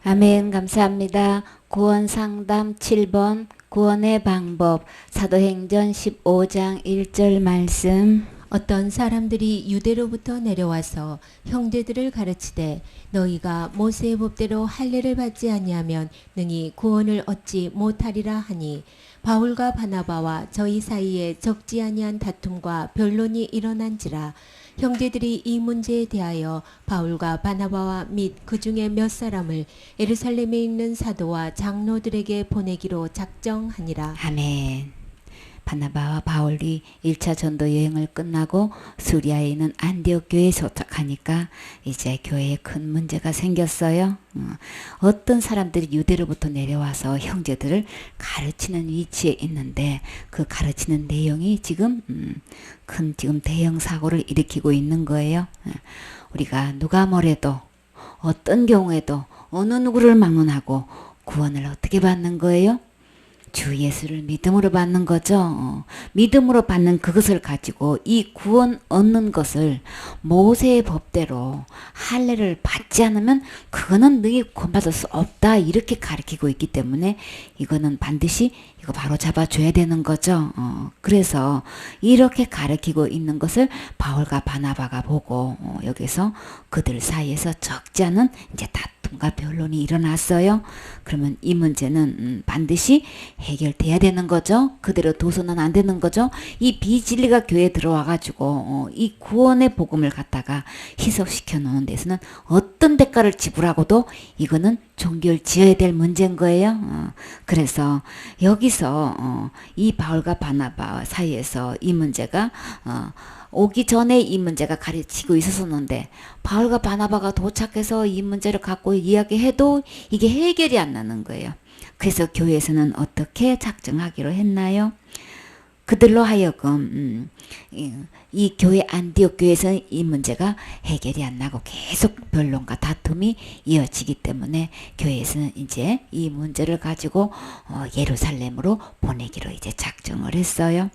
아멘. 감사합니다. 구원상담 7번 구원의 방법 사도행전 15장 1절 말씀. 어떤 사람들이 유대로부터 내려와서 형제들을 가르치되 너희가 모세의 법대로 할례를 받지 아니하면 능히 구원을 얻지 못하리라 하니 바울과 바나바와 저희 사이에 적지 아니한 다툼과 변론이 일어난지라. 형제들이 이 문제에 대하여 바울과 바나바와 및 그 중에 몇 사람을 예루살렘에 있는 사도와 장로들에게 보내기로 작정하니라. 아멘. 바나바와 바울이 1차 전도 여행을 끝나고 수리아에 있는 안디옥 교회에 도착하니까 이제 교회에 큰 문제가 생겼어요. 어떤 사람들이 유대로부터 내려와서 형제들을 가르치는 위치에 있는데 그 가르치는 내용이 지금 지금 대형 사고를 일으키고 있는 거예요. 우리가 누가 뭐래도 어떤 경우에도 어느 누구를 막론하고 구원을 어떻게 받는 거예요? 주 예수를 믿음으로 받는 거죠. 믿음으로 받는 그것을 가지고 이 구원 얻는 것을 모세의 법대로 할례를 받지 않으면 그거는 능히 구원받을 수 없다, 이렇게 가르치고 있기 때문에 이거는 반드시 이거 바로 잡아줘야 되는 거죠. 그래서 이렇게 가르치고 있는 것을 바울과 바나바가 보고 여기서 그들 사이에서 적지 않은 이제 다툼과 변론이 일어났어요. 그러면 이 문제는 반드시 해결돼야 되는 거죠. 그대로 둬서는 안 되는 거죠. 이 비진리가 교회에 들어와 가지고 이 구원의 복음을 갖다가 희석시켜 놓는 데서는 어떤 대가를 지불하고도 이거는 종결 지어야 될 문제인 거예요. 그래서 여기서 이 바울과 바나바 사이에서 이 문제가 오기 전에 이 문제가 가르치고 있었었는데 바울과 바나바가 도착해서 이 문제를 갖고 이야기해도 이게 해결이 안 나는 거예요. 그래서 교회에서는 어떻게 작정하기로 했나요? 그들로 하여금 이 교회 안디옥 교회에서는 이 문제가 해결이 안 나고 계속 변론과 다툼이 이어지기 때문에 교회에서는 이제 이 문제를 가지고 예루살렘으로 보내기로 이제 작정을 했어요.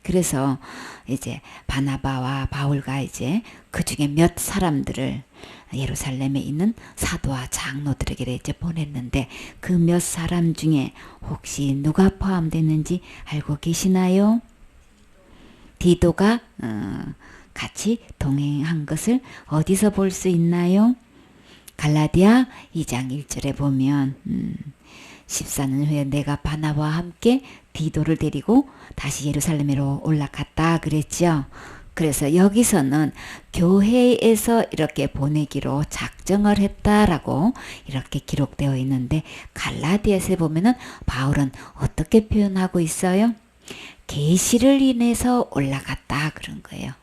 그래서 이제 바나바와 바울과 이제 그 중에 몇 사람들을 예루살렘에 있는 사도와 장로들에게 이제 보냈는데 그 몇 사람 중에 혹시 누가 포함되는지 알고 계시나요? 디도가 같이 동행한 것을 어디서 볼 수 있나요? 갈라디아 2장 1절에 보면 14년 후에 내가 바나바와 함께 디도를 데리고 다시 예루살렘으로 올라갔다 그랬죠. 그래서 여기서는 교회에서 이렇게 보내기로 작정을 했다라고 이렇게 기록되어 있는데 갈라디아서에 보면은 바울은 어떻게 표현하고 있어요? 계시를 인해서 올라갔다 그런 거예요.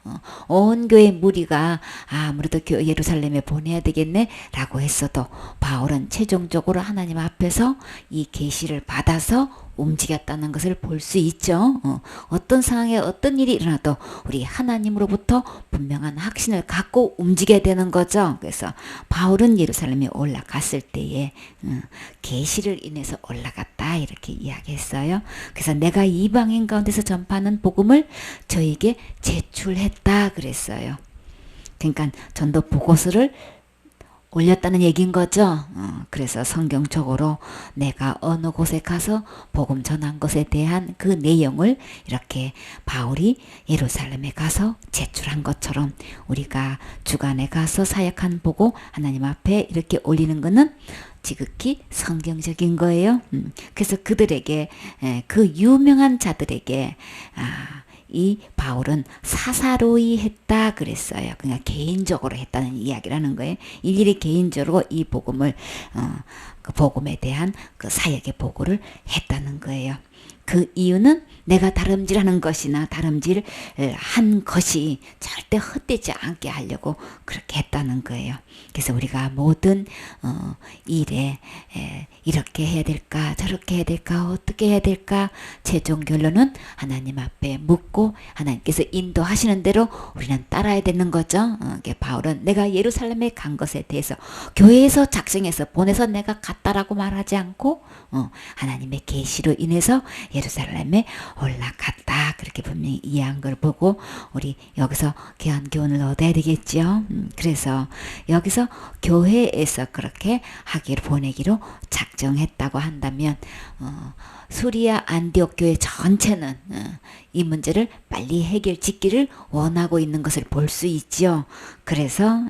온 교회 무리가 아무래도 예루살렘에 보내야 되겠네 라고 했어도 바울은 최종적으로 하나님 앞에서 이 계시를 받아서 움직였다는 것을 볼 수 있죠. 어떤 상황에 어떤 일이 일어나도 우리 하나님으로부터 분명한 확신을 갖고 움직여야 되는 거죠. 그래서 바울은 예루살렘에 올라갔을 때에 계시를 인해서 올라갔다 이렇게 이야기했어요. 그래서 내가 이방인 가운데서 전파하는 복음을 저에게 제출했다 그랬어요. 그러니까 전도 보고서를 올렸다는 얘기인 거죠. 그래서 성경적으로 내가 어느 곳에 가서 복음 전한 것에 대한 그 내용을 이렇게 바울이 예루살렘에 가서 제출한 것처럼 우리가 주간에 가서 사역한 보고 하나님 앞에 이렇게 올리는 것은 지극히 성경적인 거예요. 그래서 그들에게 그 유명한 자들에게 이 바울은 사사로이 했다 그랬어요. 그냥 개인적으로 했다는 이야기라는 거예요. 일일이 개인적으로 이 복음을 그 복음에 대한 그 사역의 보고를 했다는 거예요. 그 이유는 내가 다름질하는 것이나 다름질 한 것이 절대 헛되지 않게 하려고 그렇게 했다는 거예요. 그래서 우리가 모든 일에 이렇게 해야 될까 저렇게 해야 될까 어떻게 해야 될까 최종 결론은 하나님 앞에 묻고 하나님께서 인도하시는 대로 우리는 따라야 되는 거죠. 바울은 내가 예루살렘에 간 것에 대해서 교회에서 작정해서 보내서 내가 올라갔다라고 말하지 않고 하나님의 계시로 인해서 예루살렘에 올라갔다 그렇게 분명히 이해한 걸 보고 우리 여기서 귀한 교훈을 얻어야 되겠죠. 그래서 여기서 교회에서 그렇게 하기로 보내기로 작정했다고 한다면 수리아 안디옥 교회 전체는 이 문제를 빨리 해결짓기를 원하고 있는 것을 볼 수 있죠. 그래서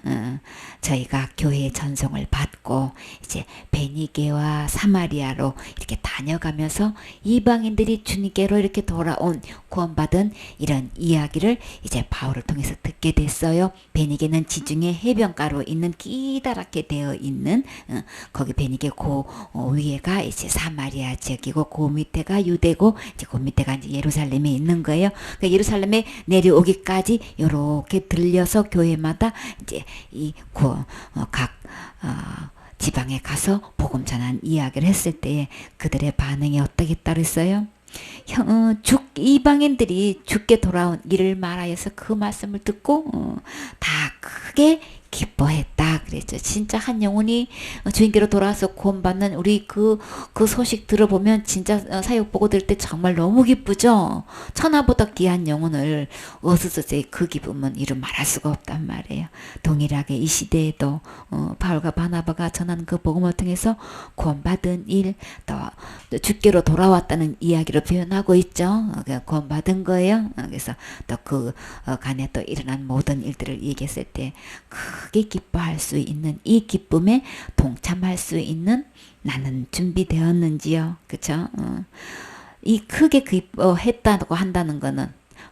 저희가 교회의 전송을 받고 이제 베니게와 사마리아로 이렇게 다녀가면서 이방인들이 주님께로 이렇게 돌아온 구원받은 이런 이야기를 이제 바울을 통해서 듣게 됐어요. 베니게는 지중해 해변가로 있는 끼다랗게 되어 있는 거기 베니게 그 위에가 이제 사마리아 지역이고 그 밑에가 유대고 이제 그 밑에가 이제 예루살렘에 있는 거예요. 그러니까 예루살렘에 내려오기까지 이렇게 들려서 교회마다 이제 각 지방에 가서 복음 전한 이야기를 했을 때에 그들의 반응이 어떻게 따르겠어요? 이방인들이 주께 돌아온 이를 말하여서 그 말씀을 듣고 다 크게 기뻐했다 그랬죠. 진짜 한 영혼이 주님께로 돌아와서 구원받는 우리 그 소식 들어보면 진짜 사역 보고 들 때 정말 너무 기쁘죠. 천하보다 귀한 영혼을 얻었을 그 기쁨은 이루 말할 수가 없단 말이에요. 동일하게 이 시대에도 바울과 바나바가 전한 그 복음을 통해서 구원받은 일, 또 주께로 돌아왔다는 이야기로 표현하고 있죠. 구원받은 거예요. 그래서 또 그 간에 또 일어난 모든 일들을 얘기했을 때 크게 기뻐할 수 있는 이 기쁨에 동참할 수 있는 나는 준비되었는지요. 그쵸? 이 크게 기뻐했다고 한다는 거는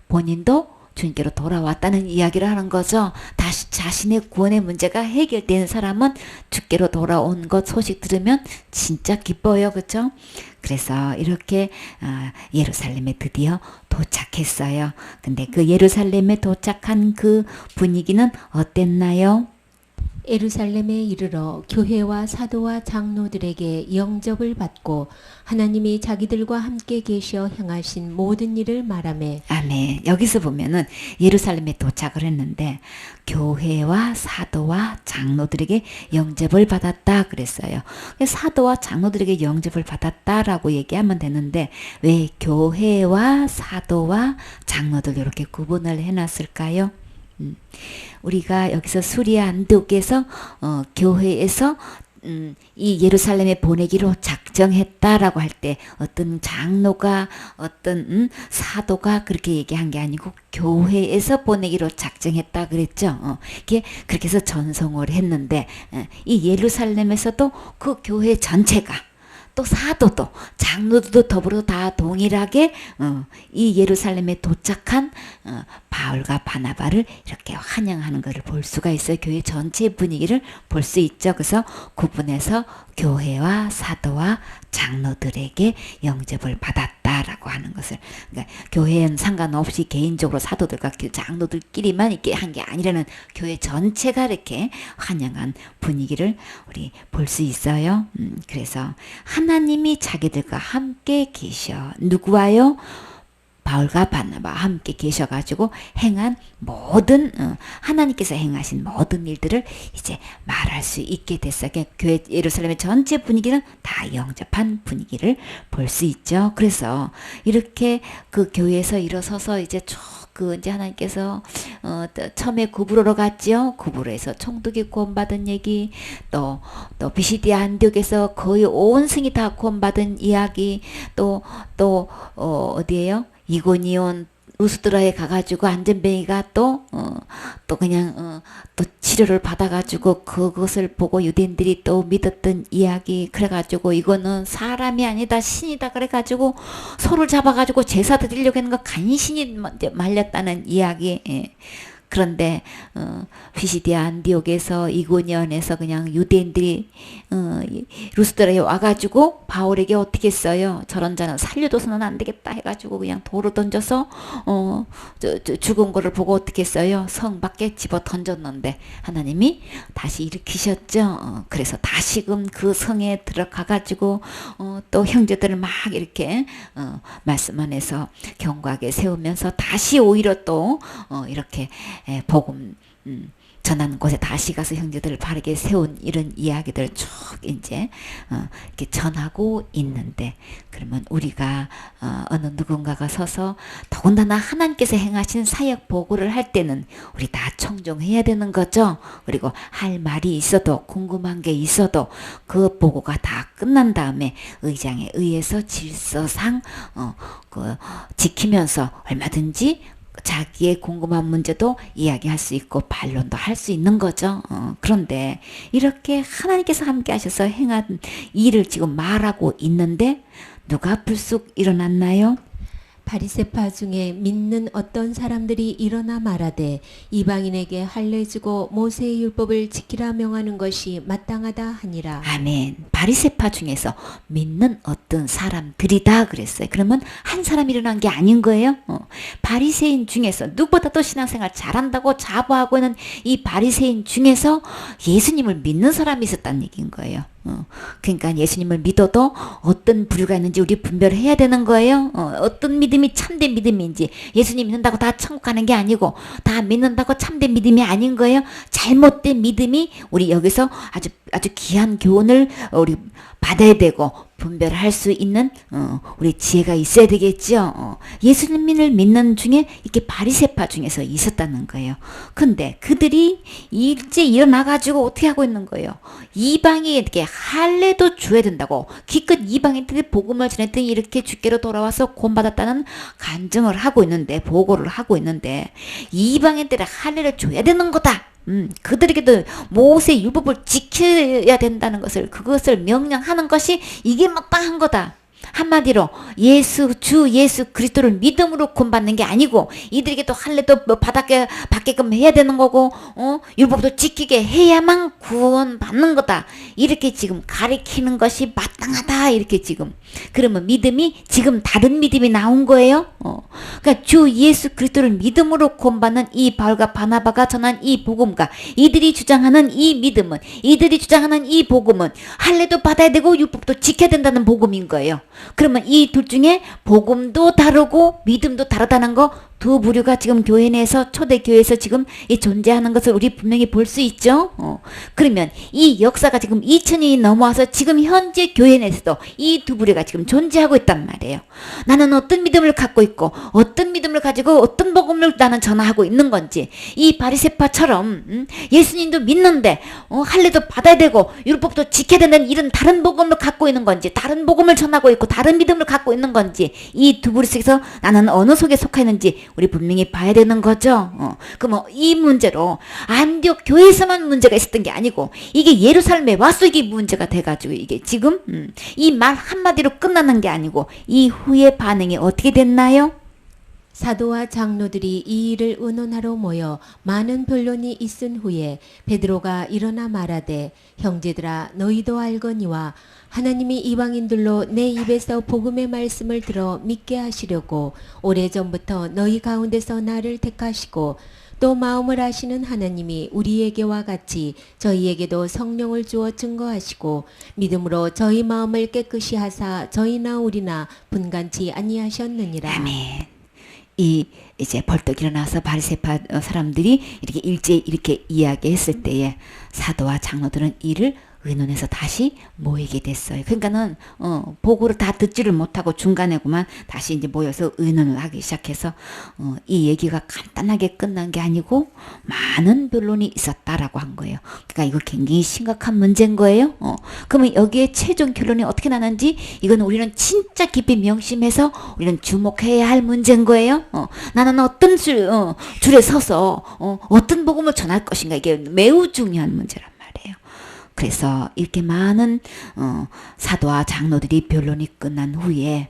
본인도 주님께로 돌아왔다는 이야기를 하는 거죠. 다시 자신의 구원의 문제가 해결되는 사람은 주께로 돌아온 것 소식 들으면 진짜 기뻐요. 그렇죠? 그래서 이렇게 예루살렘에 드디어 도착했어요. 근데 그 예루살렘에 도착한 그 분위기는 어땠나요? 예루살렘에 이르러 교회와 사도와 장로들에게 영접을 받고 하나님이 자기들과 함께 계셔 행하신 모든 일을 말하매. 아멘. 여기서 보면은 예루살렘에 도착을 했는데 교회와 사도와 장로들에게 영접을 받았다 그랬어요. 사도와 장로들에게 영접을 받았다라고 얘기하면 되는데 왜 교회와 사도와 장로들 이렇게 구분을 해놨을까요? 우리가 여기서 수리아 안디옥에서 교회에서 이 예루살렘에 보내기로 작정했다라고 할 때 어떤 장로가 어떤 사도가 그렇게 얘기한 게 아니고 교회에서 보내기로 작정했다 그랬죠. 그렇게 해서 전송을 했는데 이 예루살렘에서도 그 교회 전체가 또 사도도 장로도 더불어 다 동일하게 이 예루살렘에 도착한 바울과 바나바를 이렇게 환영하는 것을 볼 수가 있어요. 교회 전체 분위기를 볼 수 있죠. 그래서 구분해서 교회와 사도와 장로들에게 영접을 받았다라고 하는 것을, 그러니까 교회는 상관없이 개인적으로 사도들과 장로들끼리만 이렇게 한 게 아니라는 교회 전체가 이렇게 환영한 분위기를 우리 볼 수 있어요. 그래서 하나님이 자기들과 함께 계셔. 누구와요? 바울과 바나바와 함께 계셔가지고 행한 모든 하나님께서 행하신 모든 일들을 이제 말할 수 있게 됐어요. 교회 예루살렘의 전체 분위기는 다 영접한 분위기를 볼 수 있죠. 그래서 이렇게 그 교회에서 일어서서 이제 이제 하나님께서 처음에 구브로로 갔죠. 구브로에서 총독이 구원받은 얘기, 또 비시디아 안디옥에서 거의 온 성이 다 구원받은 이야기, 또 어디에요? 이고니온 루스드라에 가가지고 안전뱅이가 또 그냥 또 치료를 받아가지고 그것을 보고 유대인들이 또 믿었던 이야기. 그래가지고 이거는 사람이 아니다 신이다 그래가지고 소를 잡아가지고 제사 드리려고 했는 거 간신히 말렸다는 이야기. 예. 그런데 피시디아 안디옥에서 이고니온에서 그냥 유대인들이 루스드라에 와가지고 바울에게 어떻게 했어요? 저런 자는 살려둬서는 안 되겠다 해가지고 그냥 돌을 던져서 죽은 거를 보고 어떻게 했어요? 성 밖에 집어 던졌는데 하나님이 다시 일으키셨죠. 그래서 다시금 그 성에 들어가가지고 또 형제들을 막 이렇게 말씀 안에서 견고하게 세우면서 다시 오히려 또 이렇게 복음 전한 곳에 다시 가서 형제들을 바르게 세운 이런 이야기들 쭉 이제 이렇게 전하고 있는데, 그러면 우리가 어느 누군가가 서서 더군다나 하나님께서 행하신 사역 보고를 할 때는 우리 다 청종해야 되는 거죠. 그리고 할 말이 있어도 궁금한 게 있어도 그 보고가 다 끝난 다음에 의장에 의해서 질서상 지키면서 얼마든지 자기의 궁금한 문제도 이야기할 수 있고 반론도 할 수 있는 거죠. 그런데 이렇게 하나님께서 함께 하셔서 행한 일을 지금 말하고 있는데 누가 불쑥 일어났나요? 바리새파 중에 믿는 어떤 사람들이 일어나 말하되 이방인에게 할례 주고 모세의 율법을 지키라 명하는 것이 마땅하다 하니라. 아멘. 바리새파 중에서 믿는 어떤 사람들이다 그랬어요. 그러면 한 사람 일어난 게 아닌 거예요. 바리새인 중에서 누구보다도 신앙생활 잘한다고 자부하고 있는 이 바리새인 중에서 예수님을 믿는 사람이 있었다는 얘기인 거예요. 그러니까 예수님을 믿어도 어떤 부류가 있는지 우리 분별을 해야 되는 거예요. 어떤 믿음이 참된 믿음인지, 예수님 믿는다고 다 천국 가는 게 아니고 다 믿는다고 참된 믿음이 아닌 거예요. 잘못된 믿음이 우리 여기서 아주 귀한 교훈을 우리 받아야 되고 분별할 수 있는 우리 지혜가 있어야 되겠죠. 예수님을 믿는 중에 이렇게 바리새파 중에서 있었다는 거예요. 근데 그들이 일찍 일어나가지고 어떻게 하고 있는 거예요? 이방인에게 할례도 줘야 된다고 기껏 이방인들이 복음을 전했더니 이렇게 주께로 돌아와서 구원받았다는 간증을 하고 있는데, 보고를 하고 있는데 이방인들의 할례를 줘야 되는 거다. 그들에게도 모세 율법을 지켜야 된다는 그것을 명령하는 것이 이게 마땅한 거다. 한마디로 주 예수 그리스도를 믿음으로 구원받는 게 아니고 이들에게도 할례도 받게끔 해야 되는 거고 율법도 지키게 해야만 구원받는 거다. 이렇게 지금 가리키는 것이 마땅하다. 이렇게 지금. 그러면 믿음이 지금 다른 믿음이 나온 거예요. 그러니까 주 예수 그리스도를 믿음으로 구원받는 이 바울과 바나바가 전한 이 복음과 이들이 주장하는 이 믿음은, 이들이 주장하는 이 복음은 할례도 받아야 되고 율법도 지켜야 된다는 복음인 거예요. 그러면 이 둘 중에 복음도 다르고 믿음도 다르다는 거 두 부류가 지금 교회 내에서, 초대교회에서 지금 존재하는 것을 우리 분명히 볼 수 있죠. 그러면 이 역사가 지금 2000년이 넘어와서 지금 현재 교회 내에서도 이 두 부류가 지금 존재하고 있단 말이에요. 나는 어떤 믿음을 갖고 있고 어떤 믿음을 가지고 어떤 복음을 나는 전하고 있는 건지, 이 바리새파처럼 예수님도 믿는데 할례도 받아야 되고 율법도 지켜야 된다는 이런 다른 복음을 갖고 있는 건지, 다른 복음을 전하고 있고 다른 믿음을 갖고 있는 건지, 이 두 부류 속에서 나는 어느 속에 속해 있는지 우리 분명히 봐야 되는 거죠. 그럼 이 문제로 안디옥 교회에서만 문제가 있었던 게 아니고 이게 예루살렘에 와서 이게 문제가 돼가지고 이게 지금 이 말 한마디로 끝나는 게 아니고 이후의 반응이 어떻게 됐나요? 사도와 장로들이 이 일을 의논하러 모여 많은 변론이 있은 후에 베드로가 일어나 말하되 형제들아 너희도 알거니와 하나님이 이방인들로 내 입에서 복음의 말씀을 들어 믿게 하시려고 오래전부터 너희 가운데서 나를 택하시고 또 마음을 아시는 하나님이 우리에게와 같이 저희에게도 성령을 주어 증거하시고 믿음으로 저희 마음을 깨끗이 하사 저희나 우리나 분간치 아니하셨느니라. 아멘. 이제 벌떡 일어나서 바리새파 사람들이 이렇게 일제히 이렇게 이야기했을 때에 사도와 장로들은 이를 의논해서 다시 모이게 됐어요. 그러니까는 보고를 다 듣지를 못하고 중간에구만 다시 이제 모여서 의논을 하기 시작해서 이 얘기가 간단하게 끝난 게 아니고 많은 변론이 있었다라고 한 거예요. 그러니까 이거 굉장히 심각한 문제인 거예요. 그러면 여기에 최종 결론이 어떻게 나는지 이건 우리는 진짜 깊이 명심해서 우리는 주목해야 할 문제인 거예요. 나는 어떤 줄에 서서 어떤 복음을 전할 것인가, 이게 매우 중요한 문제란 말이에요. 그래서 이렇게 많은 사도와 장로들이 변론이 끝난 후에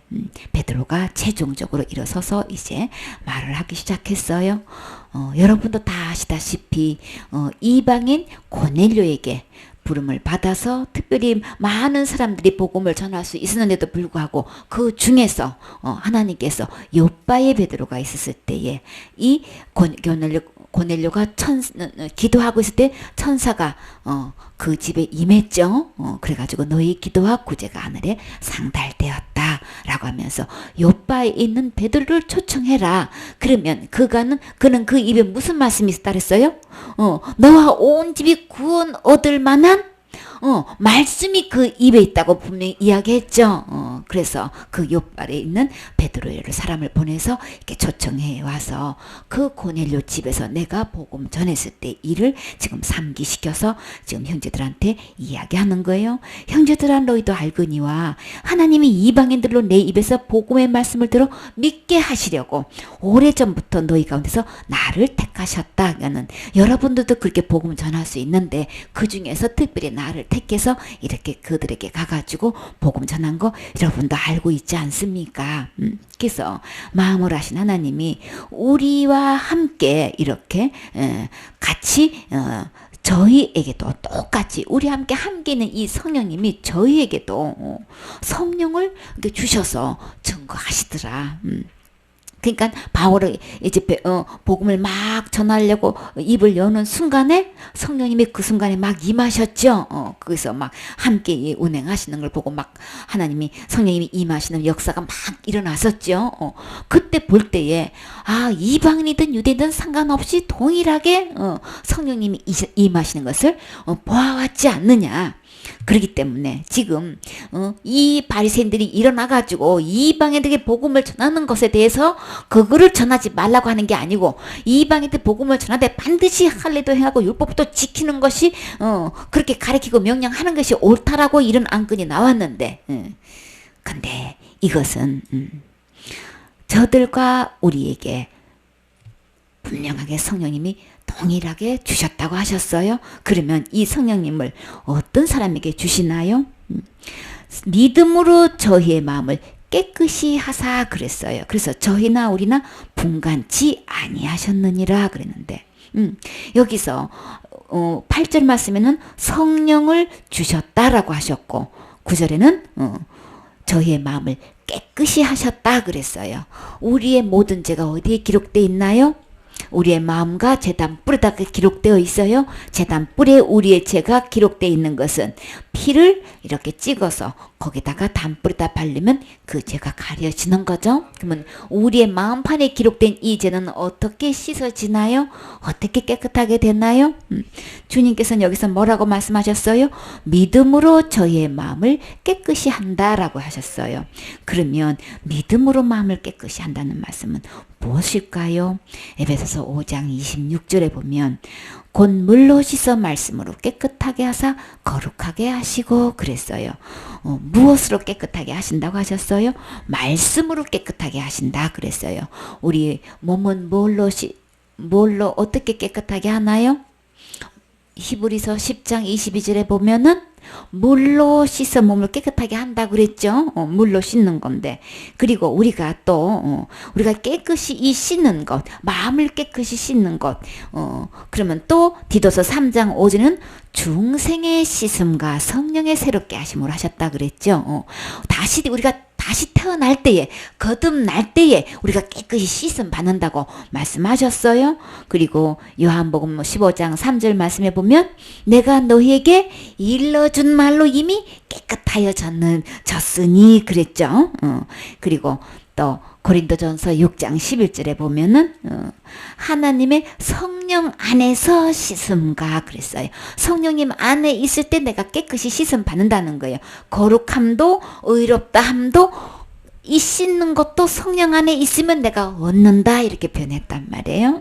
베드로가 최종적으로 일어서서 이제 말을 하기 시작했어요. 여러분도 다 아시다시피 이방인 고넬료에게 부름을 받아서 특별히 많은 사람들이 복음을 전할 수 있었는데도 불구하고 그 중에서 하나님께서 요바의 베드로가 있었을 때에 이 고넬료가 기도하고 있을 때 천사가 그 집에 임했죠. 그래가지고 너희 기도와 구제가 하늘에 상달되었다 라고 하면서 요바 요바에 있는 베드로를 초청해라. 그러면 그는 그 입에 무슨 말씀이 있었다 그랬어요? 너와 온 집이 구원 얻을 만한 말씀이 그 입에 있다고 분명히 이야기했죠. 그래서 그 요발에 있는 베드로를 사람을 보내서 이렇게 초청해 와서 그 고넬료 집에서 내가 복음 전했을 때 일을 지금 상기시켜서 지금 형제들한테 이야기하는 거예요. 형제들아 너희도 알거니와 하나님이 이방인들로 내 입에서 복음의 말씀을 들어 믿게 하시려고 오래전부터 너희 가운데서 나를 택하셨다. 그러니까는 여러분들도 그렇게 복음 전할 수 있는데 그 중에서 특별히 나를 택해서 이렇게 그들에게 가가지고 복음 전한 거 여러분도 알고 있지 않습니까? 그래서 마음을 하신 하나님이 우리와 함께 이렇게 같이 저희에게도 똑같이 우리와 함께 있는 이 성령님이 저희에게도 성령을 주셔서 증거하시더라. 그러니까 바울이 이제 복음을 막 전하려고 입을 여는 순간에 성령님이 그 순간에 막 임하셨죠. 그래서 막 함께 운행하시는 걸 보고 막 하나님이 성령님이 임하시는 역사가 막 일어났었죠. 그때 볼 때에 이방인이든 유대인이든 상관없이 동일하게 성령님이 임하시는 것을 보아왔지 않느냐. 그렇기 때문에 지금 이 바리새인들이 일어나가지고 이방인들에게 복음을 전하는 것에 대해서 그거를 전하지 말라고 하는 게 아니고 이방인들 복음을 전하되 반드시 할례도 행하고 율법도 지키는 것이 그렇게 가르치고 명령하는 것이 옳다라고 이런 안건이 나왔는데 근데 이것은 저들과 우리에게 분명하게 성령님이 동일하게 주셨다고 하셨어요. 그러면 이 성령님을 어떤 사람에게 주시나요? 믿음으로 저희의 마음을 깨끗이 하사 그랬어요. 그래서 저희나 우리나 분간치 아니하셨느니라 그랬는데 여기서 8절 말씀에는 성령을 주셨다라고 하셨고 9절에는 저희의 마음을 깨끗이 하셨다 그랬어요. 우리의 모든 죄가 어디에 기록되어 있나요? 우리의 마음과 제단 뿔에다 기록되어 있어요. 제단 뿔에 우리의 죄가 기록되어 있는 것은 피를 이렇게 찍어서 거기다가 단뿔에다 바르면 그 죄가 가려지는 거죠. 그러면 우리의 마음판에 기록된 이 죄는 어떻게 씻어지나요? 어떻게 깨끗하게 되나요? 주님께서는 여기서 뭐라고 말씀하셨어요? 믿음으로 저희의 마음을 깨끗이 한다라고 하셨어요. 그러면 믿음으로 마음을 깨끗이 한다는 말씀은 무엇일까요? 에베소서 5장 26절에 보면 곧 물로 씻어 말씀으로 깨끗하게 하사 거룩하게 하시고 그랬어요. 무엇으로 깨끗하게 하신다고 하셨어요? 말씀으로 깨끗하게 하신다 그랬어요. 우리 몸은 뭘로 어떻게 깨끗하게 하나요? 히브리서 10장 22절에 보면은 물로 씻어 몸을 깨끗하게 한다고 그랬죠. 물로 씻는 건데. 그리고 우리가 또 우리가 깨끗이 이 씻는 것, 마음을 깨끗이 씻는 것. 그러면 또 디도서 3장 5절은 중생의 씻음과 성령의 새롭게 하심을 하셨다 그랬죠. 우리가 다시 태어날 때에 거듭날 때에 우리가 깨끗이 씻음 받는다고 말씀하셨어요. 그리고 요한복음 15장 3절 말씀에 보면 내가 너희에게 일러준 말로 이미 깨끗하여졌으니 그랬죠. 그리고 또 고린도전서 6장 11절에 보면은 하나님의 성령 안에서 씻음가 그랬어요. 성령님 안에 있을 때 내가 깨끗이 씻음 받는다는 거예요. 거룩함도 의롭다함도 이 씻는 것도 성령 안에 있으면 내가 얻는다 이렇게 표현했단 말이에요.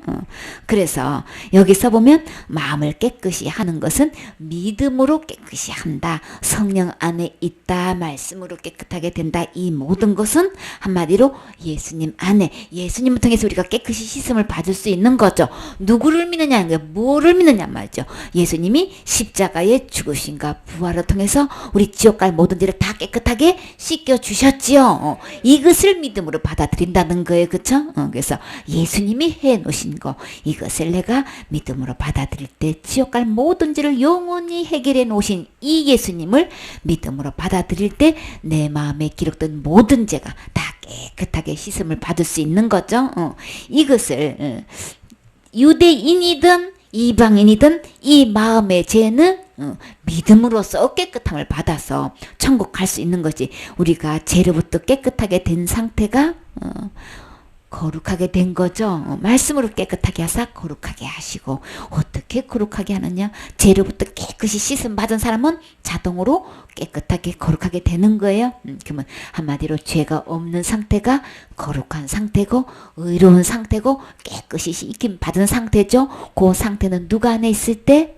그래서 여기서 보면 마음을 깨끗이 하는 것은 믿음으로 깨끗이 한다. 성령 안에 있다. 말씀으로 깨끗하게 된다. 이 모든 것은 한마디로 예수님 안에 예수님을 통해서 우리가 깨끗이 씻음을 받을 수 있는 거죠. 누구를 믿느냐, 뭐를 믿느냐 말이죠. 예수님이 십자가의 죽으심과 부활을 통해서 우리 지옥 갈 모든 죄를 다 깨끗하게 씻겨 주셨지요. 이것을 믿음으로 받아들인다는 거예요. 그쵸? 그래서 예수님이 해놓으신 거 이것을 내가 믿음으로 받아들일 때 지옥 갈 모든 죄를 영원히 해결해 놓으신 이 예수님을 믿음으로 받아들일 때 내 마음에 기록된 모든 죄가 다 깨끗하게 씻음을 받을 수 있는 거죠. 이것을 유대인이든 이방인이든 이 마음의 죄는 믿음으로써 깨끗함을 받아서 천국 갈 수 있는 거지. 우리가 죄로부터 깨끗하게 된 상태가 거룩하게 된 거죠. 말씀으로 깨끗하게 하사 거룩하게 하시고, 어떻게 거룩하게 하느냐? 죄로부터 깨끗이 씻음 받은 사람은 자동으로 깨끗하게 거룩하게 되는 거예요. 그러면 한마디로 죄가 없는 상태가 거룩한 상태고, 의로운 상태고, 깨끗이 씻김 받은 상태죠. 그 상태는 누가 안에 있을 때?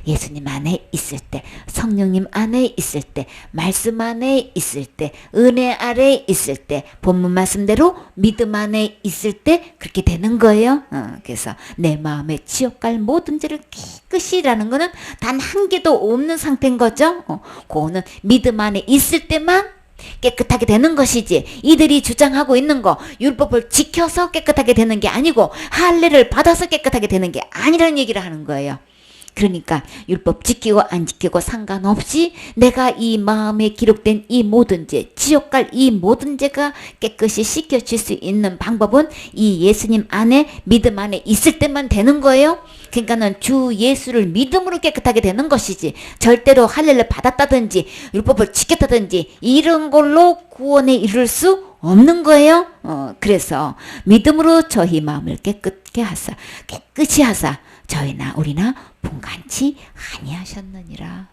예수님 안에 있을 때, 성령님 안에 있을 때, 말씀 안에 있을 때, 은혜 아래 있을 때, 본문 말씀대로 믿음 안에 있을 때 그렇게 되는 거예요. 그래서 내 마음에 지옥 갈 모든 죄를 깨끗이라는 거는 단 한 개도 없는 상태인 거죠. 그거는 믿음 안에 있을 때만 깨끗하게 되는 것이지, 이들이 주장하고 있는 거 율법을 지켜서 깨끗하게 되는 게 아니고 할례를 받아서 깨끗하게 되는 게 아니라는 얘기를 하는 거예요. 그러니까 율법 지키고 안 지키고 상관없이 내가 이 마음에 기록된 이 모든 죄, 지옥 갈 이 모든 죄가 깨끗이 씻겨질 수 있는 방법은 이 예수님 안에, 믿음 안에 있을 때만 되는 거예요. 그러니까는 주 예수를 믿음으로 깨끗하게 되는 것이지, 절대로 할례를 받았다든지 율법을 지켰다든지 이런 걸로 구원에 이를 수 없는 거예요. 그래서 믿음으로 저희 마음을 깨끗게 하사, 깨끗이 하사 저희나 우리나 분간치 아니하셨느니라.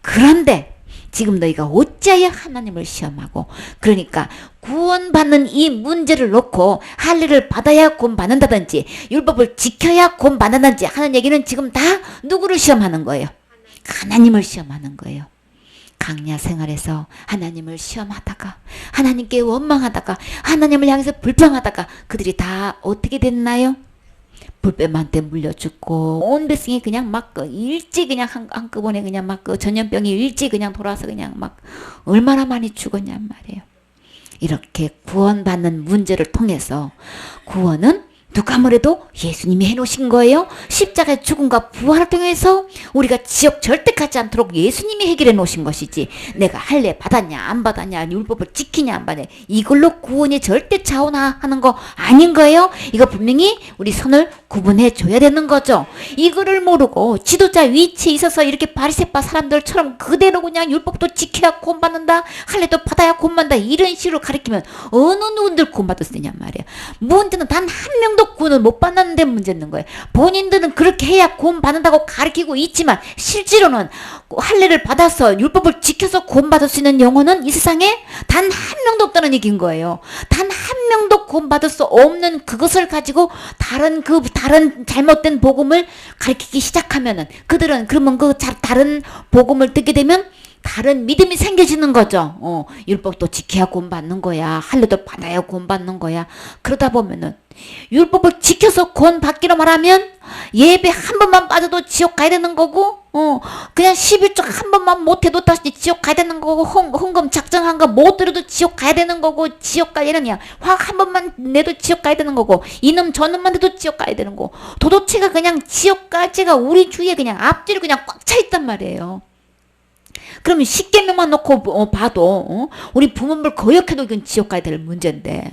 그런데 지금 너희가 어찌하여 하나님을 시험하고, 그러니까 구원받는 이 문제를 놓고 할례를 받아야 구원받는다든지 율법을 지켜야 구원받는다든지 하는 얘기는 지금 다 누구를 시험하는 거예요? 하나님을 시험하는 거예요. 강야 생활에서 하나님을 시험하다가, 하나님께 원망하다가, 하나님을 향해서 불평하다가 그들이 다 어떻게 됐나요? 불뱀한테 물려 죽고, 온 백성이 그냥 막 일찍 그냥 한꺼번에 그냥 막 전염병이 일찍 그냥 돌아서 그냥 막 얼마나 많이 죽었냔 말이에요. 이렇게 구원받는 문제를 통해서, 구원은 누가 뭐래도 예수님이 해놓으신 거예요. 십자가의 죽음과 부활을 통해서 우리가 지옥 절대 가지 않도록 예수님이 해결해 놓으신 것이지, 내가 할례 받았냐 안 받았냐, 율법을 지키냐 안 받냐, 이걸로 구원이 절대 자원하는 거 아닌 거예요. 이거 분명히 우리 선을 구분해 줘야 되는 거죠. 이거를 모르고 지도자 위치에 있어서 이렇게 바리새파 사람들처럼 그대로 그냥 율법도 지켜야 구원받는다, 할례도 받아야 구원받는다, 이런 식으로 가르치면 어느 누군들 구원받을 수 있냐 말이에요. 문제는 단 한 명도 구원을 못 받는데 문제 있는 거예요. 본인들은 그렇게 해야 구원 받는다고 가르치고 있지만 실제로는 할례를 받아서 율법을 지켜서 구원 받을 수 있는 영혼은 이 세상에 단 한 명도 없다는 얘기인 거예요. 단 한 명도 구원 받을 수 없는 그것을 가지고 다른 잘못된 복음을 가르치기 시작하면은, 그들은 그러면 다른 복음을 듣게 되면 다른 믿음이 생겨지는 거죠. 율법도 지켜야 구원받는 거야, 할례도 받아야 구원받는 거야. 그러다 보면은 율법을 지켜서 구원받기로 말하면 예배 한 번만 빠져도 지옥 가야 되는 거고, 그냥 11조 한 번만 못해도 다시 지옥 가야 되는 거고, 헌금 작정한 거 못 드려도 지옥 가야 되는 거고, 지옥 가야 되느냐, 화학 한 번만 내도 지옥 가야 되는 거고, 이놈 저놈만 해도 지옥 가야 되는 거고, 도도체가 그냥 지옥까지가 우리 주위에 그냥 앞뒤로 그냥 꽉 차 있단 말이에요. 그러면 10계명만 놓고 봐도 우리 부모를 거역해도 이건 지옥 가야 될 문제인데,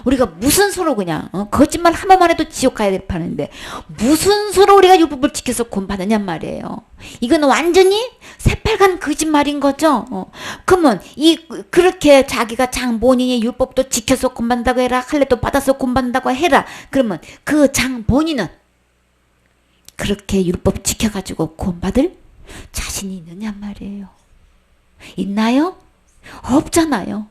우리가 무슨 수로 그냥 거짓말 한 번만 해도 지옥 가야 될 판인데 무슨 수로 우리가 율법을 지켜서 구원받느냐 말이에요. 이건 완전히 새빨간 거짓말인 거죠. 그러면 그렇게 자기가 장본인이 율법도 지켜서 구원받는다고 해라, 할례도 받아서 구원받는다고 해라. 그러면 그 장본인은 그렇게 율법 지켜가지고 구원받을 자신이 있느냐 말이에요. 있나요? 없잖아요.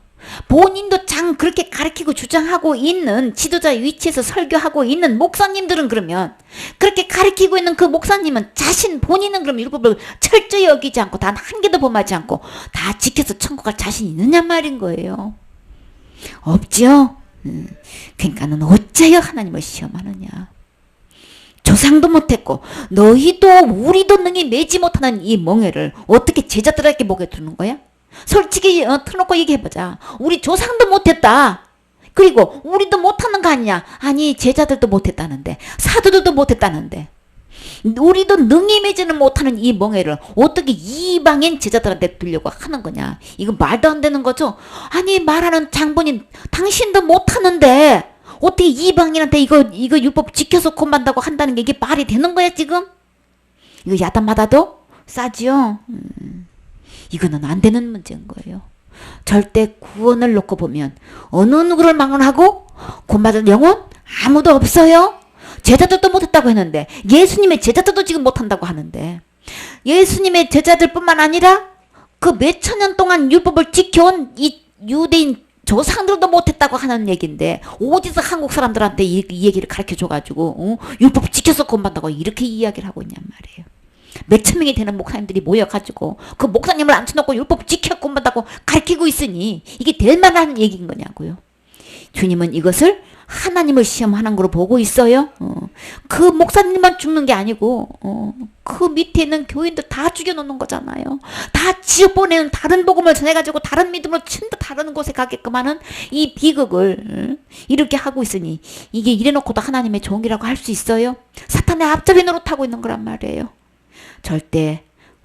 본인도 그렇게 가르치고 주장하고 있는 지도자 위치에서 설교하고 있는 목사님들은, 그러면 그렇게 가르치고 있는 그 목사님은 본인은 그럼 율법을 철저히 어기지 않고 단 한 개도 범하지 않고 다 지켜서 천국 갈 자신이 있느냐 말인 거예요. 없죠. 그러니까는 어째여 하나님을 시험하느냐. 조상도 못했고 너희도 우리도 능히 매지 못하는 이 멍에를 어떻게 제자들에게 목에 두는 거야? 솔직히 터놓고 얘기해보자. 우리 조상도 못했다. 그리고 우리도 못하는 거 아니냐? 아니, 제자들도 못했다는데, 사도들도 못했다는데, 우리도 능히 매지는 못하는 이 멍에를 어떻게 이방인 제자들한테 두려고 하는 거냐? 이거 말도 안 되는 거죠. 아니, 말하는 장본인 당신도 못하는데 어떻게 이방인한테 이거 율법 지켜서 구원받는다고 한다는 게 이게 말이 되는 거야 지금? 이거 야단마다도 싸지요. 이거는 안 되는 문제인 거예요. 절대 구원을 놓고 보면 어느 누구를 망언하고 구원받을 영혼 아무도 없어요. 제자들도 못했다고 했는데, 예수님의 제자들도 지금 못한다고 하는데, 예수님의 제자들뿐만 아니라 그 몇천 년 동안 율법을 지켜온 이 유대인 조상들도 못했다고 하는 얘기인데, 어디서 한국 사람들한테 이 얘기를 가르쳐줘가지고 율법 지켜서 구원받는다고 이렇게 이야기를 하고 있냔 말이에요. 몇천 명이 되는 목사님들이 모여가지고 그 목사님을 앉혀놓고 율법 지켜 구원받다고 가르치고 있으니 이게 될 만한 얘기인 거냐고요. 주님은 이것을 하나님을 시험하는 거로 보고 있어요. 그 목사님만 죽는 게 아니고 그 밑에 있는 교인들 다 죽여놓는 거잖아요. 다 지어보내는 다른 복음을 전해가지고 다른 믿음으로 진짜 다른 곳에 가게끔 하는 이 비극을 이렇게 하고 있으니 이게 이래놓고도 하나님의 종이라고 할 수 있어요? 사탄의 앞잡이 노릇하고 있는 거란 말이에요. 절대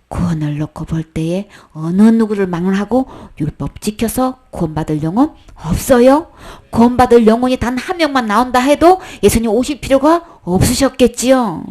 구원을 놓고 볼 때에 어느 누구를 망언하고 율법 지켜서 구원받을 영혼 없어요. 구원받을 영혼이 단 한 명만 나온다 해도 예수님 오실 필요가 없으셨겠지요.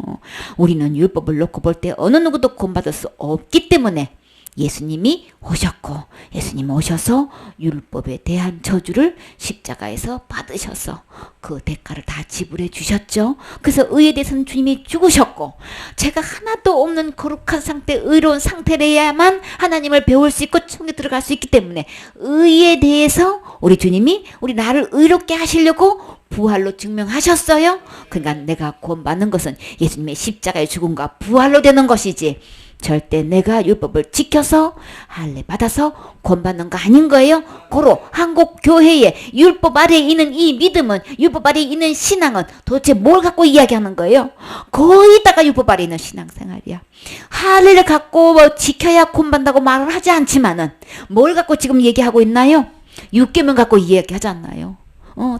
우리는 율법을 놓고 볼 때 어느 누구도 구원받을 수 없기 때문에 예수님이 오셨고, 예수님 오셔서 율법에 대한 저주를 십자가에서 받으셔서 그 대가를 다 지불해 주셨죠. 그래서 의에 대해서는 주님이 죽으셨고, 제가 하나도 없는 거룩한 상태, 의로운 상태래야만 하나님을 배울 수 있고 천국에 들어갈 수 있기 때문에 의에 대해서 우리 주님이 우리 나를 의롭게 하시려고 부활로 증명하셨어요. 그러니까 내가 구원받는 것은 예수님의 십자가의 죽음과 부활로 되는 것이지, 절대 내가 율법을 지켜서 할례 받아서 구원받는 거 아닌 거예요. 고로 한국 교회의 율법 아래에 있는 이 믿음은, 율법 아래에 있는 신앙은 도대체 뭘 갖고 이야기하는 거예요? 거의 다가 율법 아래에 있는 신앙생활이야. 할례를 갖고 뭐 지켜야 구원받는다고 말을 하지 않지만은 뭘 갖고 지금 얘기하고 있나요? 율법만 갖고 이야기하지 않나요?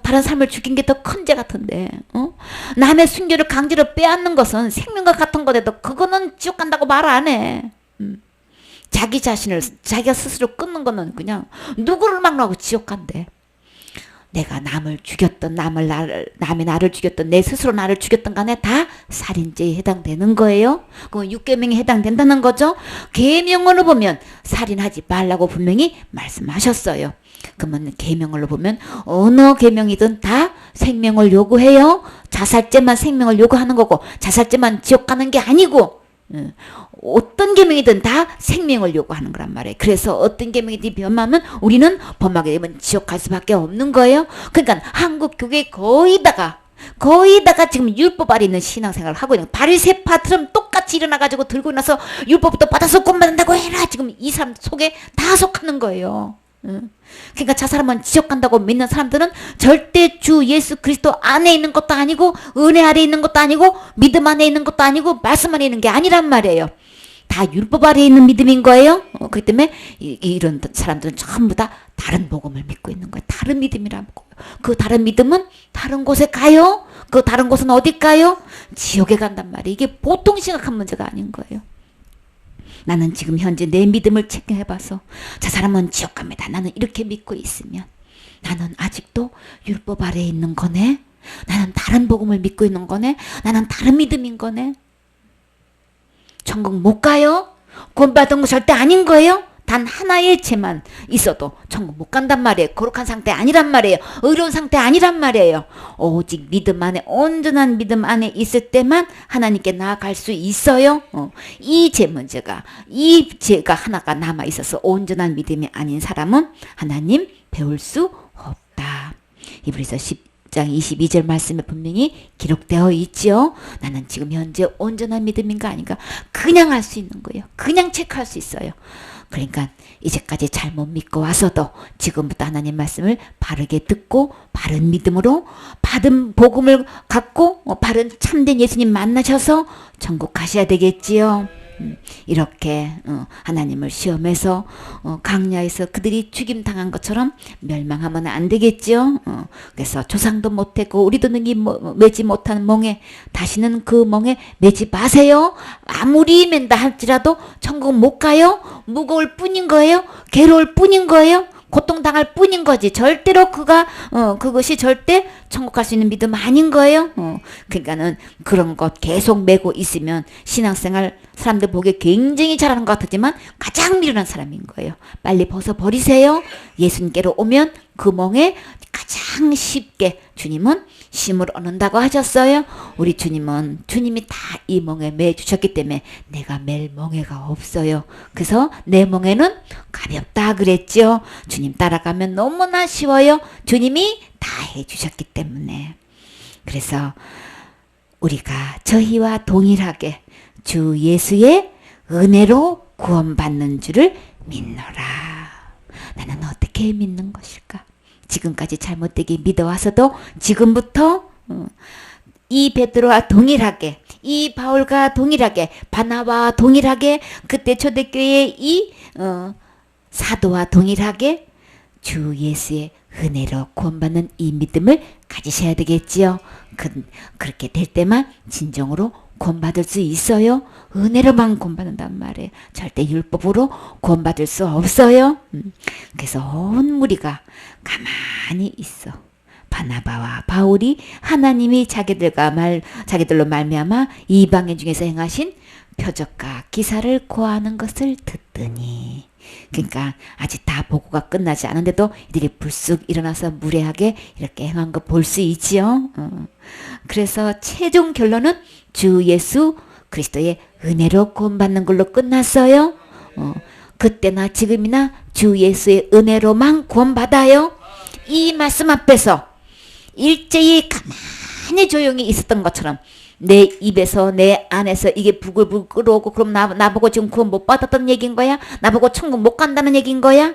다른 삶을 죽인 게 더 큰 죄 같은데, 남의 순교를 강제로 빼앗는 것은 생명과 같은 거라도 그거는 지옥 간다고 말 안 해. 자기 자신을 자기가 스스로 끊는 거는 그냥 누구를 막론하고 지옥 간대. 내가 남을 죽였던, 남의 나를 죽였던, 내 스스로 나를 죽였던 간에 다 살인죄에 해당되는 거예요. 그건 6계명에 해당된다는 거죠. 계명으로 보면 살인하지 말라고 분명히 말씀하셨어요. 그러면 계명으로 보면 어느 계명이든 다 생명을 요구해요. 자살죄만 생명을 요구하는 거고, 자살죄만 지옥 가는 게 아니고, 어떤 계명이든 다 생명을 요구하는 거란 말이에요. 그래서 어떤 계명이든 범하면 우리는 범하게 되면 지옥 갈 수밖에 없는 거예요. 그러니까 한국 교회 거의 다가 지금 율법 아래 있는 신앙생활을 하고 있는, 바리새파처럼 똑같이 일어나가지고 들고 나서 율법부터 받아서 구원받는다고 해라, 지금 이 사람 속에 다 속하는 거예요. 그러니까 저 사람은 지옥 간다고 믿는 사람들은 절대 주 예수 그리스도 안에 있는 것도 아니고, 은혜 아래 있는 것도 아니고, 믿음 안에 있는 것도 아니고, 말씀 안에 있는 게 아니란 말이에요. 다 율법 아래 있는 믿음인 거예요. 그렇기 때문에 이런 사람들은 전부 다 다른 복음을 믿고 있는 거예요. 다른 믿음이라고. 그 다른 믿음은 다른 곳에 가요. 그 다른 곳은 어디 가요? 지옥에 간단 말이에요. 이게 보통 심각한 문제가 아닌 거예요. 나는 지금 현재 내 믿음을 체크해봐서 저 사람은 지옥 갑니다, 나는 이렇게 믿고 있으면 나는 아직도 율법 아래에 있는 거네. 나는 다른 복음을 믿고 있는 거네. 나는 다른 믿음인 거네. 천국 못 가요. 구원받은 거 절대 아닌 거예요. 단 하나의 죄만 있어도 천국 못 간단 말이에요. 거룩한 상태 아니란 말이에요. 의로운 상태 아니란 말이에요. 오직 믿음 안에, 온전한 믿음 안에 있을 때만 하나님께 나아갈 수 있어요. 이 죄가 하나가 남아 있어서 온전한 믿음이 아닌 사람은 하나님 배울 수 없다. 히브리서 10장 22절 말씀에 분명히 기록되어 있죠. 나는 지금 현재 온전한 믿음인가 아닌가 그냥 알 수 있는 거예요. 그냥 체크할 수 있어요. 그러니까 이제까지 잘못 믿고 와서도 지금부터 하나님 말씀을 바르게 듣고 바른 믿음으로 받은 복음을 갖고 바른 참된 예수님 만나셔서 천국 가셔야 되겠지요. 이렇게 하나님을 시험해서 강야에서 그들이 죽임 당한 것처럼 멸망하면 안 되겠죠. 그래서 조상도 못했고 우리도 능히 매지 못한 멍에 다시는 그 멍에 매지 마세요. 아무리 맨다 할지라도 천국 못 가요. 무거울 뿐인 거예요. 괴로울 뿐인 거예요. 고통당할 뿐인 거지. 절대로 그것이 절대 천국 갈 수 있는 믿음 아닌 거예요. 그러니까는 그런 것 계속 메고 있으면 신앙생활 사람들 보기에 굉장히 잘하는 것 같았지만 가장 미련한 사람인 거예요. 빨리 벗어버리세요. 예수님께로 오면 그 멍에 가장 쉽게 주님은 심을 얻는다고 하셨어요. 우리 주님은 주님이 다 이 멍에 매 주셨기 때문에 내가 맬 멍에가 없어요. 그래서 내 멍에는 가볍다 그랬죠. 주님 따라가면 너무나 쉬워요. 주님이 다 해주셨기 때문에. 그래서 우리가 저희와 동일하게 주 예수의 은혜로 구원받는 줄을 믿노라. 나는 어떻게 믿는 것일까? 지금까지 잘못되게 믿어와서도 지금부터 이 베드로와 동일하게, 이 바울과 동일하게, 바나바와 동일하게, 그때 초대교회의 이 사도와 동일하게 주 예수의 은혜로 구원받는 이 믿음을 가지셔야 되겠지요. 그렇게 될 때만 진정으로 구원받을 수 있어요. 은혜로만 구원받는단 말이에요. 절대 율법으로 구원받을 수 없어요. 그래서 온 무리가 가만히 있어. 바나바와 바울이 하나님이 자기들로 말미암아 이방인 중에서 행하신 표적과 기사를 고하는 것을 듣더니, 그러니까 아직 다 보고가 끝나지 않은데도 이들이 불쑥 일어나서 무례하게 이렇게 행한 거 볼 수 있지요. 그래서 최종 결론은 주 예수 그리스도의 은혜로 구원받는 걸로 끝났어요. 그때나 지금이나 주 예수의 은혜로만 구원받아요. 이 말씀 앞에서 일제히 가만히 조용히 있었던 것처럼 내 입에서 내 안에서 이게 부글부글 끓어오고, 그럼 나보고 지금 구원 못 받았던 얘기인 거야? 나보고 천국 못 간다는 얘기인 거야?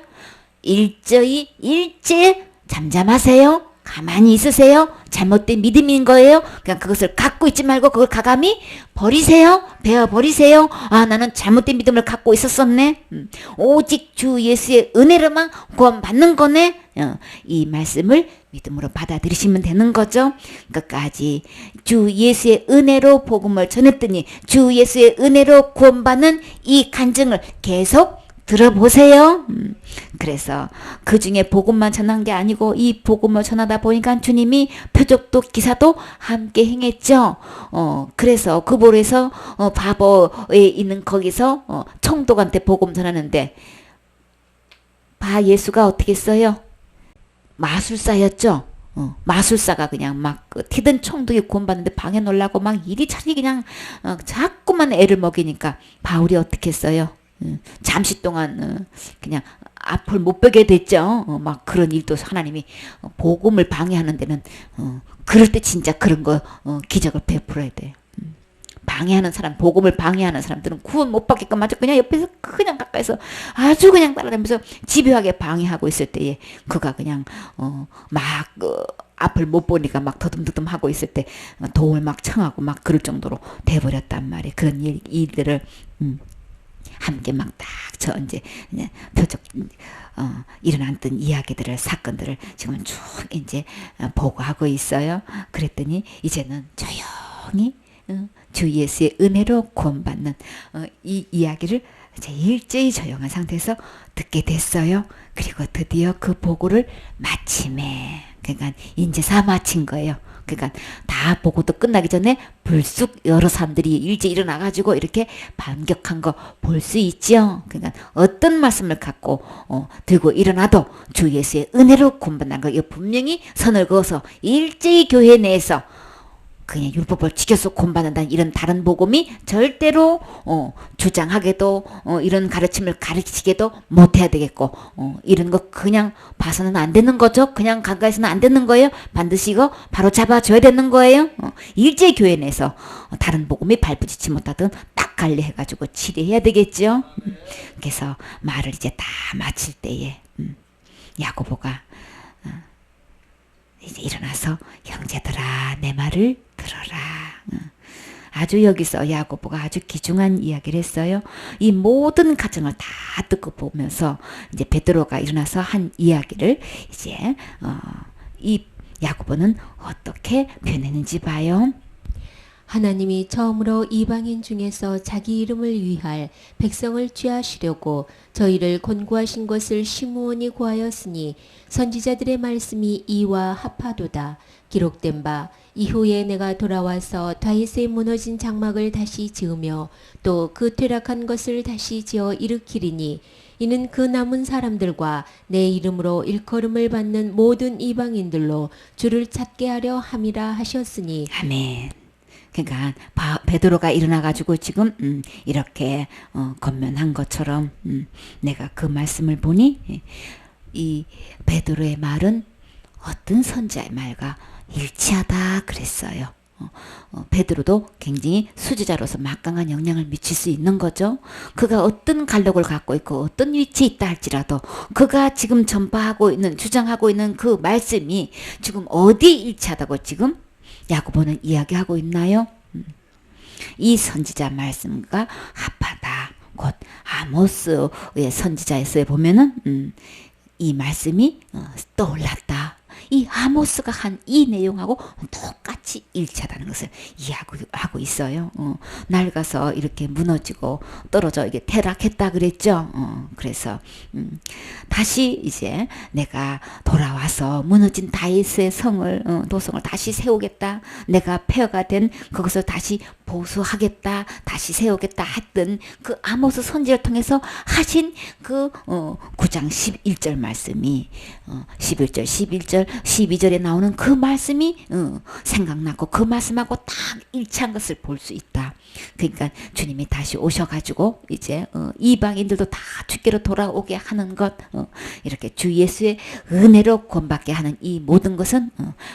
일제 잠잠하세요. 가만히 있으세요. 잘못된 믿음인 거예요. 그냥 그것을 갖고 있지 말고 그걸 가감히 버리세요. 베어버리세요. 아, 나는 잘못된 믿음을 갖고 있었었네. 오직 주 예수의 은혜로만 구원받는 거네. 이 말씀을 믿음으로 받아들이시면 되는 거죠. 끝까지 주 예수의 은혜로 복음을 전했더니 주 예수의 은혜로 구원받는 이 간증을 계속 들어보세요. 그래서 그 중에 복음만 전한 게 아니고 이 복음을 전하다 보니까 주님이 표적도 기사도 함께 행했죠. 그래서 그 볼에서 바보에 있는 거기서 청독한테 복음 전하는데 예수가 어떻게 했어요? 마술사였죠. 마술사가 그냥 막 튀든 청독이 구원받는데 방에 놀라고 막 이리저리 그냥 자꾸만 애를 먹이니까 바울이 어떻게 했어요? 잠시 동안 그냥 앞을 못 보게 됐죠. 막 그런 일도 하나님이 복음을 방해하는 데는 그럴 때 진짜 그런 거 기적을 베풀어야 돼. 방해하는 사람, 복음을 방해하는 사람들은 구원 못 받게끔 아주 그냥 옆에서 그냥 가까이서 아주 그냥 따라다니면서 집요하게 방해하고 있을 때에 그가 그냥 막 앞을 못 보니까 막 더듬더듬 하고 있을 때 도움을 막 청하고 막 그럴 정도로 돼버렸단 말이에요. 그런 일들을 함께 막 딱 저 이제 표적 일어났던 이야기들을, 사건들을 지금 쭉 이제 보고하고 있어요. 그랬더니 이제는 조용히 주 예수의 은혜로 구원받는 이 이야기를 이제 일제히 조용한 상태에서 듣게 됐어요. 그리고 드디어 그 보고를 마침에, 그러니까 인제사 마친 거예요. 그러니까 다 보고도 끝나기 전에 불쑥 여러 사람들이 일찍 일어나가지고 이렇게 반격한 거 볼 수 있죠. 그러니까 어떤 말씀을 갖고 들고 일어나도 주 예수의 은혜로 구원받는 거, 이거 분명히 선을 그어서 일제히 교회 내에서 그냥 율법을 지켜서 구원받는다는 이런 다른 복음이 절대로 주장하게도 이런 가르침을 가르치게도 못해야 되겠고, 이런 거 그냥 봐서는 안 되는 거죠. 그냥 가까이서는 안 되는 거예요. 반드시 이거 바로 잡아줘야 되는 거예요. 일제 교회 내에서 다른 복음이 발붙이지 못하든 딱 관리해가지고 치료해야 되겠죠. 그래서 말을 이제 다 마칠 때에 야고보가 이제 일어나서 형제들아 내 말을 들어라. 아주 여기서 야고보가 아주 귀중한 이야기를 했어요. 이 모든 가정을 다 듣고 보면서 이제 베드로가 일어나서 한 이야기를 이제 이 야고보는 어떻게 표현했는지 봐요. 하나님이 처음으로 이방인 중에서 자기 이름을 위할 백성을 취하시려고 저희를 권고하신 것을 심무원이 고하였으니 선지자들의 말씀이 이와 합하도다. 기록된 바 이후에 내가 돌아와서 다윗의 무너진 장막을 다시 지으며 또 그 퇴락한 것을 다시 지어 일으키리니 이는 그 남은 사람들과 내 이름으로 일컬음을 받는 모든 이방인들로 주를 찾게 하려 함이라 하셨으니. 아멘. 그러니까 베드로가 일어나가지고 지금 이렇게 건면한 것처럼 내가 그 말씀을 보니 이 베드로의 말은 어떤 선지자의 말과 일치하다 그랬어요. 베드로도 굉장히 수지자로서 막강한 영향을 미칠 수 있는 거죠. 그가 어떤 갈록을 갖고 있고 어떤 위치에 있다 할지라도 그가 지금 전파하고 있는 주장하고 있는 그 말씀이 지금 어디 일치하다고 지금 야고보는 이야기하고 있나요? 이 선지자 말씀과 합하다. 곧 아모스의 선지자에서 보면은 이 말씀이 떠올랐다. 이 아모스가 한 이 내용하고 똑같이 일치하다는 것을 이해하고 있어요. 낡아서 이렇게 무너지고 떨어져 이게 퇴락했다 그랬죠. 그래서 다시 이제 내가 돌아와서 무너진 다윗의 성을 도성을 다시 세우겠다. 내가 폐허가 된 그것을 다시 보수하겠다. 다시 세우겠다 했던 그 아모스 선지를 통해서 하신 그 9장 11절 말씀이 11절, 11절, 12절에 나오는 그 말씀이 생각나고 그 말씀하고 딱 일치한 것을 볼 수 있다. 그러니까 주님이 다시 오셔가지고 이제 이방인들도 다 주께로 돌아오게 하는 것, 이렇게 주 예수의 은혜로 구원받게 하는 이 모든 것은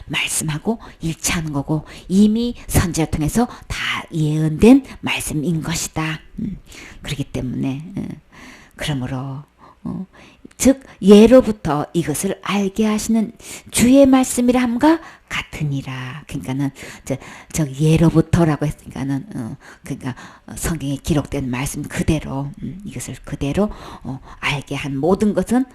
말씀하고 일치하는 거고 이미 선지를 통해서 다 예언된 말씀인 것이다. 그렇기 때문에 그러므로 즉 예로부터 이것을 알게 하시는 주의 말씀이라 함과 같으니라. 그러니까는 저 예로부터라고 했으니까는 그러니까 성경에 기록된 말씀 그대로 이것을 그대로 알게 한 모든 것은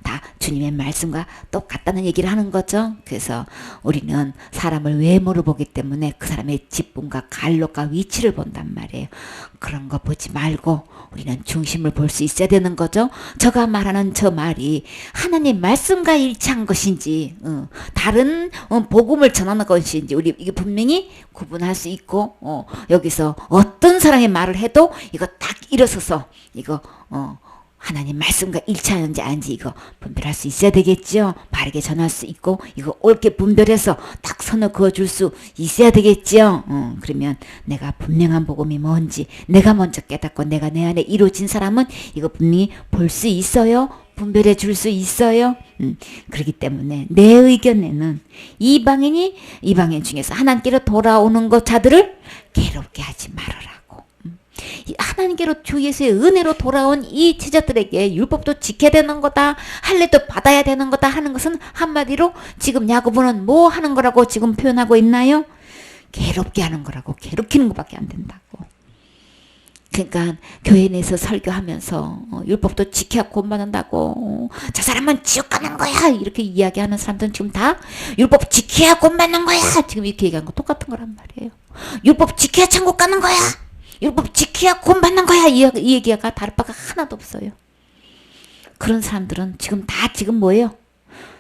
다 주님의 말씀과 똑같다는 얘기를 하는 거죠. 그래서 우리는 사람을 외모를 보기 때문에 그 사람의 직분과 갈록과 위치를 본단 말이에요. 그런 거 보지 말고 우리는 중심을 볼 수 있어야 되는 거죠. 저가 말하는 저 말이 하나님 말씀과 일치한 것인지 다른 복음을 전하는 것인지 우리 이게 분명히 구분할 수 있고 여기서 어떤 사람의 말을 해도 이거 딱 일어서서 이거 하나님 말씀과 일치하는지 아닌지 이거 분별할 수 있어야 되겠죠. 바르게 전할 수 있고 이거 옳게 분별해서 딱 선을 그어줄 수 있어야 되겠죠. 그러면 내가 분명한 복음이 뭔지 내가 먼저 깨닫고 내가 내 안에 이루어진 사람은 이거 분명히 볼 수 있어요. 분별해 줄 수 있어요. 그렇기 때문에 내 의견에는 이방인 중에서 하나님께로 돌아오는 것 자들을 괴롭게 하지 말아라고. 하나님께로 주 예수의 은혜로 돌아온 이 제자들에게 율법도 지켜야 되는 거다. 할례도 받아야 되는 거다 하는 것은 한마디로 지금 야고보는 뭐 하는 거라고 지금 표현하고 있나요? 괴롭게 하는 거라고. 괴롭히는 것밖에 안 된다고. 그러니까 교회 내에서 설교하면서 율법도 지켜야 구원받는다고 저 사람은 지옥 가는 거야 이렇게 이야기하는 사람들은 지금 다 율법 지켜야 구원받는 거야 지금 이렇게 얘기하는 거 똑같은 거란 말이에요. 율법 지켜야 천국 가는 거야. 율법 지켜야 구원받는 거야. 이 얘기가 다를 바가 하나도 없어요. 그런 사람들은 지금 뭐예요?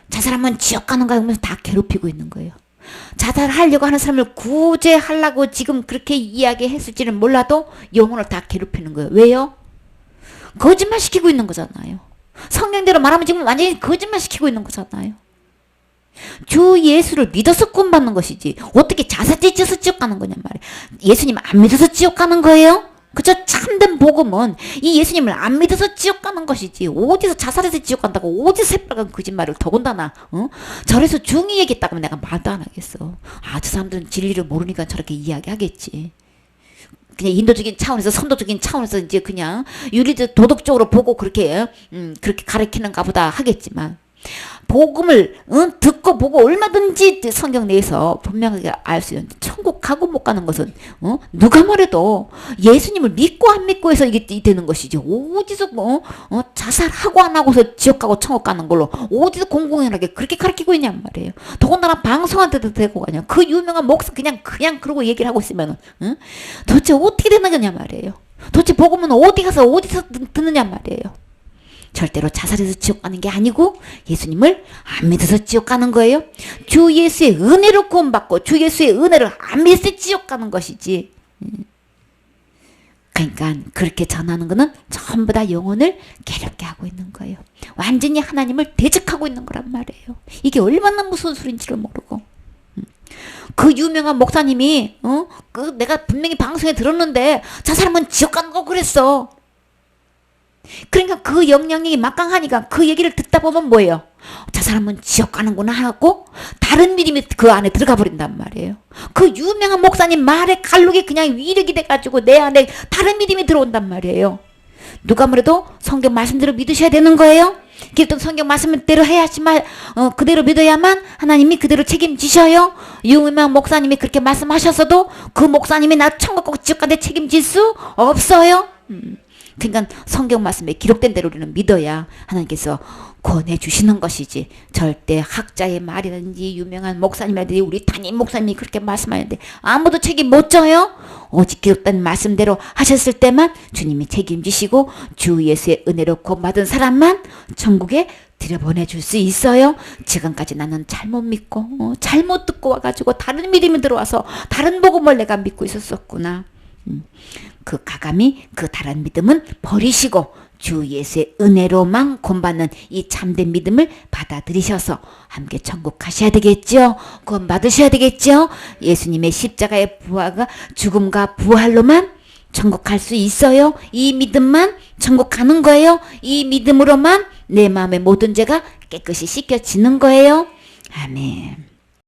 저 사람은 지옥 가는 거야 하면서 다 괴롭히고 있는 거예요. 자살하려고 하는 사람을 구제하려고 지금 그렇게 이야기했을지는 몰라도 영혼을 다 괴롭히는 거예요. 왜요? 거짓말 시키고 있는 거잖아요. 성경대로 말하면 지금 완전히 거짓말 시키고 있는 거잖아요. 주 예수를 믿어서 구원받는 것이지 어떻게 자살죄 지어서 지옥 가는 거냔 말이에요. 예수님 안 믿어서 지옥 가는 거예요? 그저 참된 복음은 이 예수님을 안 믿어서 지옥 가는 것이지 어디서 자살해서 지옥 간다고 어디서 새빨간 거짓말을 더군다나 절에서 중이 얘기했다고 하면 내가 말도 안 하겠어. 저 사람들은 진리를 모르니까 저렇게 이야기하겠지. 그냥 인도적인 차원에서 선도적인 차원에서 이제 그냥 윤리적 도덕적으로 보고 그렇게 가르치는가 보다 하겠지만 복음을 듣고 보고 얼마든지 성경 내에서 분명하게 알 수 있는데 천국 가고 못 가는 것은 누가 말해도 예수님을 믿고 안 믿고 해서 이게 되는 것이지. 어디서 자살하고 안 하고서 지옥 가고 천국 가는 걸로 어디서 공공연하게 그렇게 가르치고 있냔 말이에요. 더군다나 방송한테도 되고 그냥 그 유명한 목사 그냥 그러고 얘기를 하고 있으면 도대체 어떻게 되는 거냐 말이에요. 도대체 복음은 어디서 듣느냐 말이에요. 절대로 자살해서 지옥 가는 게 아니고 예수님을 안 믿어서 지옥 가는 거예요. 주 예수의 은혜로 구원받고 주 예수의 은혜를 안 믿어서 지옥 가는 것이지. 그러니까 그렇게 전하는 거는 전부 다 영혼을 괴롭게 하고 있는 거예요. 완전히 하나님을 대적하고 있는 거란 말이에요. 이게 얼마나 무서운 소리인지를 모르고. 그 유명한 목사님이 내가 분명히 방송에 들었는데 자살하면 지옥 가는 거 그랬어. 그러니까 그 영향력이 막강하니까 그 얘기를 듣다 보면 뭐예요? 자살하면 지옥 가는구나 하고 다른 믿음이 그 안에 들어가 버린단 말이에요. 그 유명한 목사님 말에 갈록이 그냥 위력이 돼가지고 내 안에 다른 믿음이 들어온단 말이에요. 누가 뭐래도 성경 말씀대로 믿으셔야 되는 거예요. 그래도 성경 말씀대로 해야지만 그대로 믿어야만 하나님이 그대로 책임지셔요. 유명한 목사님이 그렇게 말씀하셨어도 그 목사님이 나 천국 가고 지옥 가는데 책임질 수 없어요. 그러니까 성경 말씀에 기록된 대로 우리는 믿어야 하나님께서 구원해 주시는 것이지. 절대 학자의 말이라든지 유명한 목사님이라든지 우리 담임 목사님이 그렇게 말씀하는데 아무도 책임 못 져요. 오직 기록된 말씀대로 하셨을 때만 주님이 책임지시고 주 예수의 은혜로 구원받은 사람만 천국에 들여보내줄 수 있어요. 지금까지 나는 잘못 믿고 잘못 듣고 와가지고 다른 믿음이 들어와서 다른 복음을 내가 믿고 있었었구나. 그 가감히 그 다른 믿음은 버리시고 주 예수의 은혜로만 구원받는 이 참된 믿음을 받아들이셔서 함께 천국 가셔야 되겠죠. 구원 받으셔야 되겠죠. 예수님의 십자가의 부활과 죽음과 부활로만 천국 갈 수 있어요. 이 믿음만 천국 가는 거예요. 이 믿음으로만 내 마음의 모든 죄가 깨끗이 씻겨지는 거예요. 아멘.